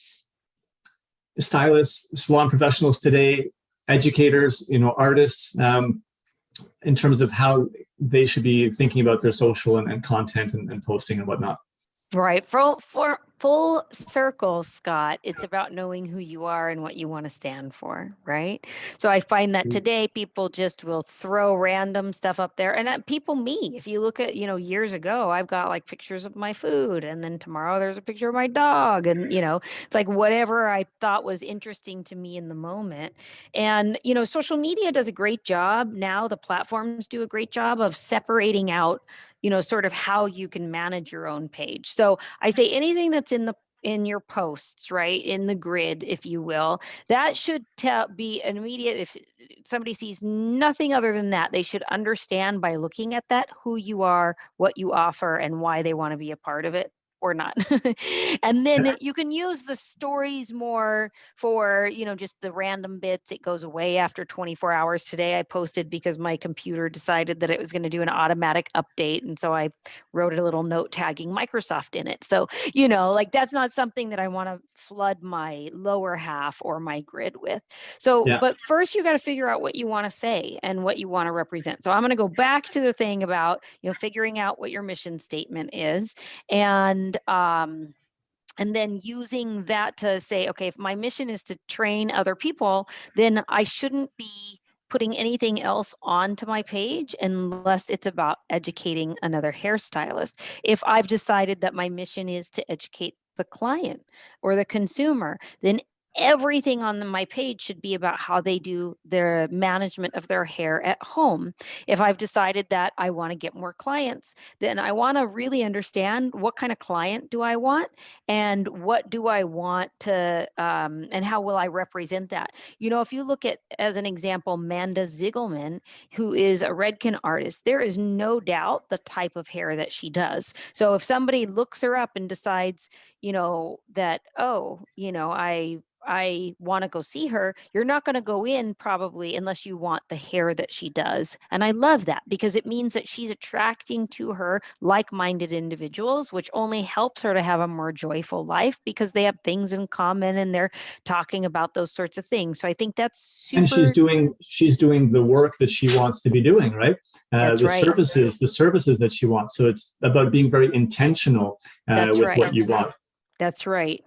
stylists, salon professionals today educators, artists, in terms of how they should be thinking about their social and content and posting and whatnot? Right. For full circle, Scott, it's about knowing who you are and what you want to stand for, right? So I find that today people just will throw random stuff up there. And me, if you look at, years ago, I've got like pictures of my food, and then tomorrow there's a picture of my dog. And, it's like whatever I thought was interesting to me in the moment. And, social media does a great job now. The platforms do a great job of separating out sort of how you can manage your own page. So I say anything that's in your posts, right, in the grid, if you will, that should be an immediate. If somebody sees nothing other than that, they should understand by looking at that who you are, what you offer, and why they want to be a part of it or not. And then you can use the stories more for, just the random bits. It goes away after 24 hours. Today I posted because my computer decided that it was going to do an automatic update. And so I wrote a little note tagging Microsoft in it. So, like that's not something that I want to flood my lower half or my grid with. So, but first you got to figure out what you want to say and what you want to represent. So I'm going to go back to the thing about, figuring out what your mission statement is, and then using that to say, okay, if my mission is to train other people, then I shouldn't be putting anything else onto my page unless it's about educating another hairstylist. If I've decided that my mission is to educate the client or the consumer, then everything on my page should be about how they do their management of their hair at home. If I've decided that I want to get more clients, then I want to really understand what kind of client do I want and what do I want to, and how will I represent that? If you look at, as an example, Manda Ziegelman, who is a Redken artist, there is no doubt the type of hair that she does. So if somebody looks her up and decides, that, I want to go see her, you're not going to go in probably unless you want the hair that she does. And I love that because it means that she's attracting to her like-minded individuals, which only helps her to have a more joyful life because they have things in common and they're talking about those sorts of things. So I think that's super. And she's doing the work that she wants to be doing, right? That's the right. services that she wants. So it's about being very intentional with right. what you want. That's right.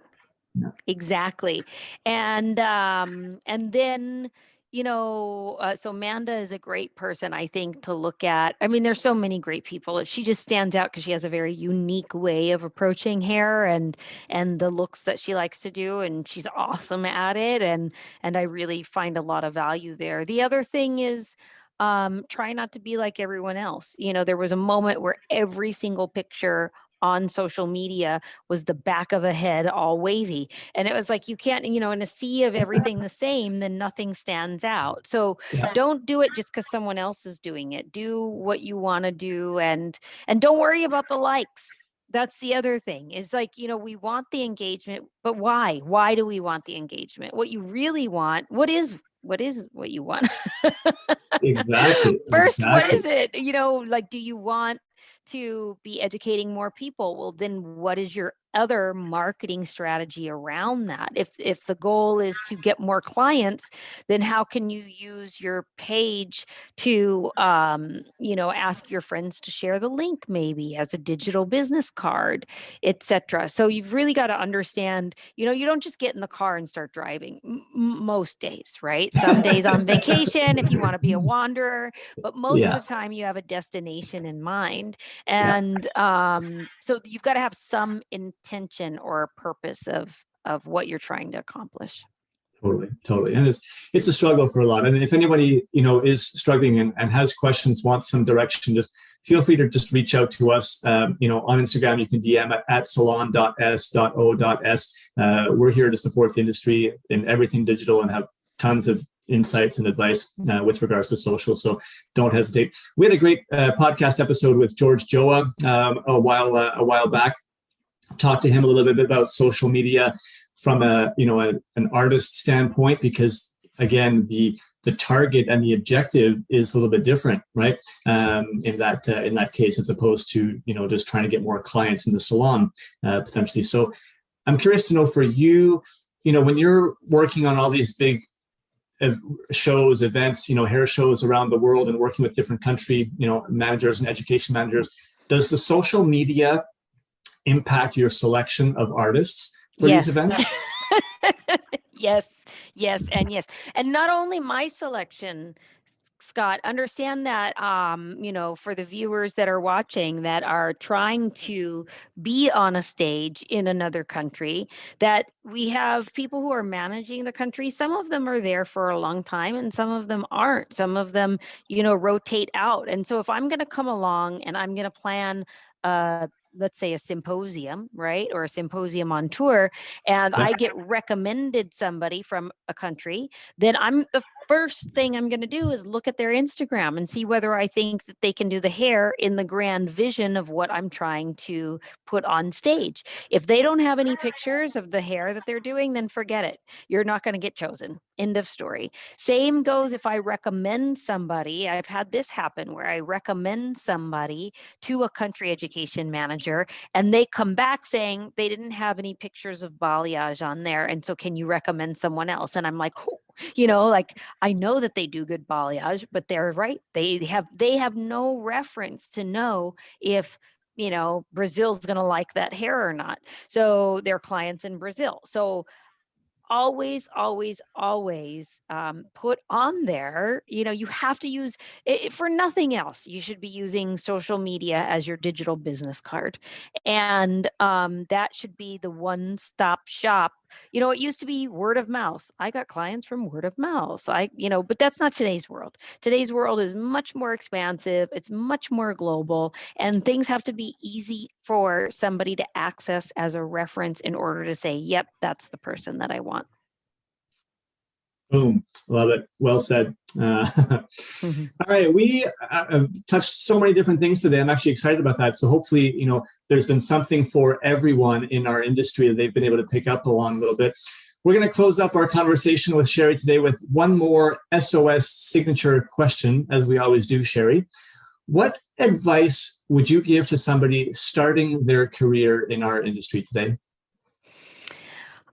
Yeah. Exactly. And then, so Manda is a great person, I think, to look at. I mean, there's so many great people. She just stands out because she has a very unique way of approaching hair and the looks that she likes to do. And she's awesome at it. And I really find a lot of value there. The other thing is, try not to be like everyone else. There was a moment where every single picture on social media was the back of a head all wavy. And it was like, you can't, in a sea of everything the same, then nothing stands out. So don't do it just because someone else is doing it. Do what you want to do and don't worry about the likes. That's the other thing is like, we want the engagement, but why? Why do we want the engagement? What you really want, what is what you want? Exactly. First, what is it? Like, do you want to be educating more people? Well, then what is your other marketing strategy around that? If the goal is to get more clients, then how can you use your page to ask your friends to share the link, maybe as a digital business card, etc. So you've really got to understand, you don't just get in the car and start driving most days, right? Some days on vacation if you want to be a wanderer, but most of the time you have a destination in mind. And so you've got to have some intention or a purpose of what you're trying to accomplish. Totally. And it's a struggle for a lot. And if anybody, is struggling and has questions, wants some direction, just feel free to just reach out to us. On Instagram, you can DM at salon.s.o.s. We're here to support the industry in everything digital and have tons of insights and advice with regards to social. So don't hesitate. We had a great podcast episode with George Joa a while back. Talked to him a little bit about social media from an artist standpoint, because again, the target and the objective is a little bit different, right? In that case, as opposed to just trying to get more clients in the salon potentially. So I'm curious to know for you, when you're working on all these big shows, events, hair shows around the world and working with different country, managers and education managers. Does the social media impact your selection of artists for these events? Yes, yes, and yes. And not only my selection, Scott, understand that, for the viewers that are watching that are trying to be on a stage in another country, that we have people who are managing the country. Some of them are there for a long time and some of them aren't. Some of them, rotate out. And so if I'm going to come along and I'm going to plan, let's say a symposium, right? Or a symposium on tour, and Yeah. I get recommended somebody from a country, then the first thing I'm going to do is look at their Instagram and see whether I think that they can do the hair in the grand vision of what I'm trying to put on stage. If they don't have any pictures of the hair that they're doing, then forget it. You're not going to get chosen. End of story. Same goes if I recommend somebody. I've had this happen where I recommend somebody to a country education manager and they come back saying they didn't have any pictures of balayage on there. And so can you recommend someone else? And I'm like, oh, like I know that they do good balayage, but they're right. They have no reference to know if Brazil's going to like that hair or not. So their clients in Brazil. So always, always, always put on there, you have to use it for nothing else. You should be using social media as your digital business card. And that should be the one-stop shop. It used to be word of mouth. I got clients from word of mouth. But that's not today's world. Today's world is much more expansive. It's much more global, and things have to be easy for somebody to access as a reference in order to say, yep, that's the person that I want. Boom. Love it. Well said. Mm-hmm. All right. We touched so many different things today. I'm actually excited about that. So hopefully, there's been something for everyone in our industry that they've been able to pick up along a little bit. We're going to close up our conversation with Sheri today with one more S.O.S. signature question, as we always do, Sheri. What advice would you give to somebody starting their career in our industry today?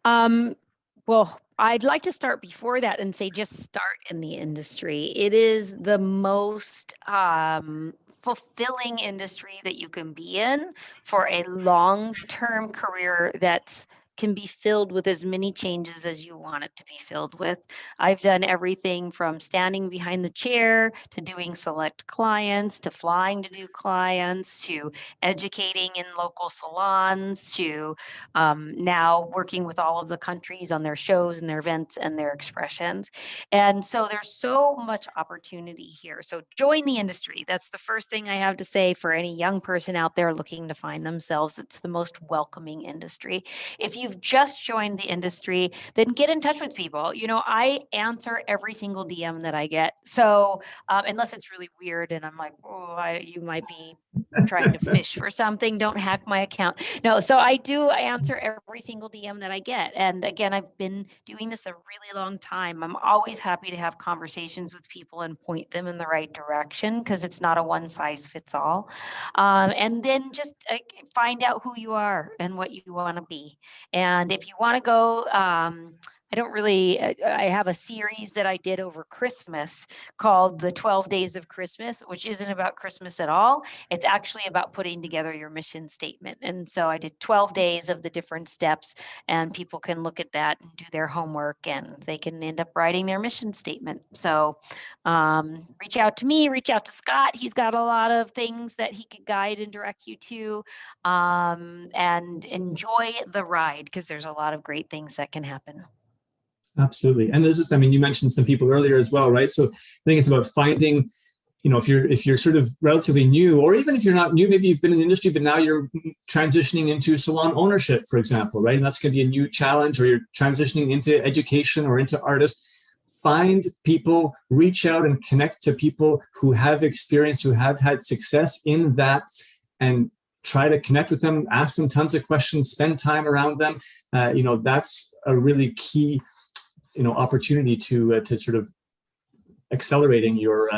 Well, I'd like to start before that and say just start in the industry. It is the most fulfilling industry that you can be in for a long-term career that's can be filled with as many changes as you want it to be filled with. I've done everything from standing behind the chair to doing select clients, to flying to do clients, to educating in local salons, to now working with all of the countries on their shows and their events and their expressions. And so there's so much opportunity here. So join the industry. That's the first thing I have to say for any young person out there looking to find themselves. It's the most welcoming industry. If you've just joined the industry, then get in touch with people. I answer every single DM that I get. So unless it's really weird and I'm like, you might be trying to fish for something, don't hack my account. No, so I answer every single DM that I get. And again, I've been doing this a really long time. I'm always happy to have conversations with people and point them in the right direction because it's not a one size fits all. And then just find out who you are and what you want to be. And if you want to go, I have a series that I did over Christmas called the 12 Days of Christmas, which isn't about Christmas at all. It's actually about putting together your mission statement. And so I did 12 days of the different steps, and people can look at that and do their homework, and they can end up writing their mission statement. So reach out to me, reach out to Scott. He's got a lot of things that he could guide and direct you to, and enjoy the ride because there's a lot of great things that can happen. Absolutely. And there's you mentioned some people earlier as well, right? So I think it's about finding, if you're sort of relatively new, or even if you're not new, maybe you've been in the industry, but now you're transitioning into salon ownership, for example, right? And that's going to be a new challenge, or you're transitioning into education or into artists. Find people, reach out and connect to people who have experience, who have had success in that, and try to connect with them, ask them tons of questions, spend time around them. That's a really key opportunity to sort of accelerating your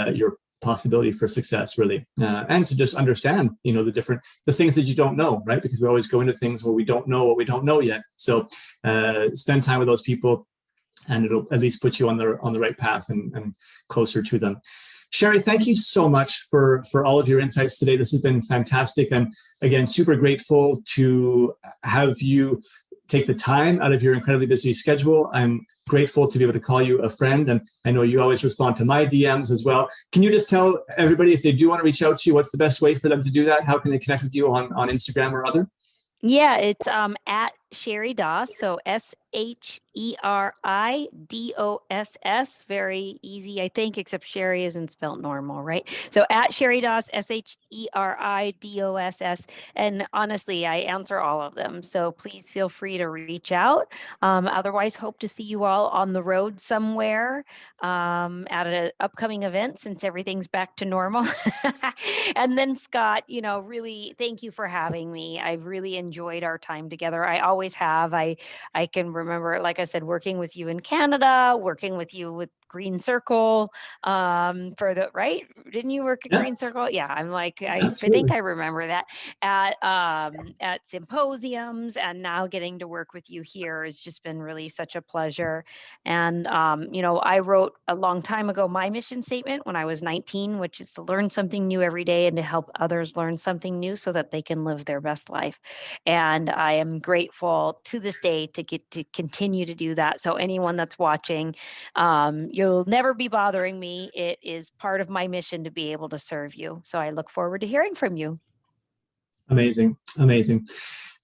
possibility for success, really, and to just understand, the things that you don't know, right? Because we always go into things where we don't know what we don't know yet. So spend time with those people, and it'll at least put you on the right path and closer to them. Sheri, thank you so much for all of your insights today. This has been fantastic. And again, super grateful to have you take the time out of your incredibly busy schedule. I'm grateful to be able to call you a friend. And I know you always respond to my DMs as well. Can you just tell everybody, if they do want to reach out to you, what's the best way for them to do that? How can they connect with you on Instagram or other? Yeah, it's at Sheri Doss. So SHERIDOSS. Very easy, I think, except Sheri isn't spelled normal, right? So at Sheri Doss, SHERIDOSS. And honestly, I answer all of them. So please feel free to reach out. Otherwise, hope to see you all on the road somewhere at an upcoming event, since everything's back to normal. And then Scott, really thank you for having me. I've really enjoyed our time together. I always have. I can remember, like I said, working with you in Canada, working with you with Green Circle, right? Didn't you work at Green Circle? Yeah, I'm like, I think I remember that at symposiums, and now getting to work with you here has just been really such a pleasure. And I wrote a long time ago my mission statement when I was 19, which is to learn something new every day and to help others learn something new so that they can live their best life. And I am grateful to this day to get to continue to do that. So anyone that's watching, you'll never be bothering me. It is part of my mission to be able to serve you. So I look forward to hearing from you. Amazing.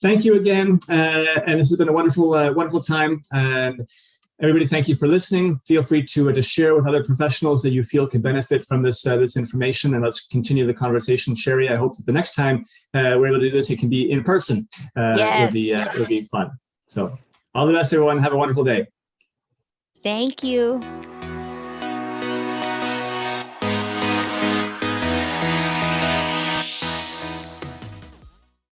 Thank you again. And this has been a wonderful time. And everybody, thank you for listening. Feel free to share with other professionals that you feel could benefit from this information, and let's continue the conversation. Sheri, I hope that the next time we're able to do this, it can be in person. Yes. It'll be fun. So all the best, everyone. Have a wonderful day. Thank you.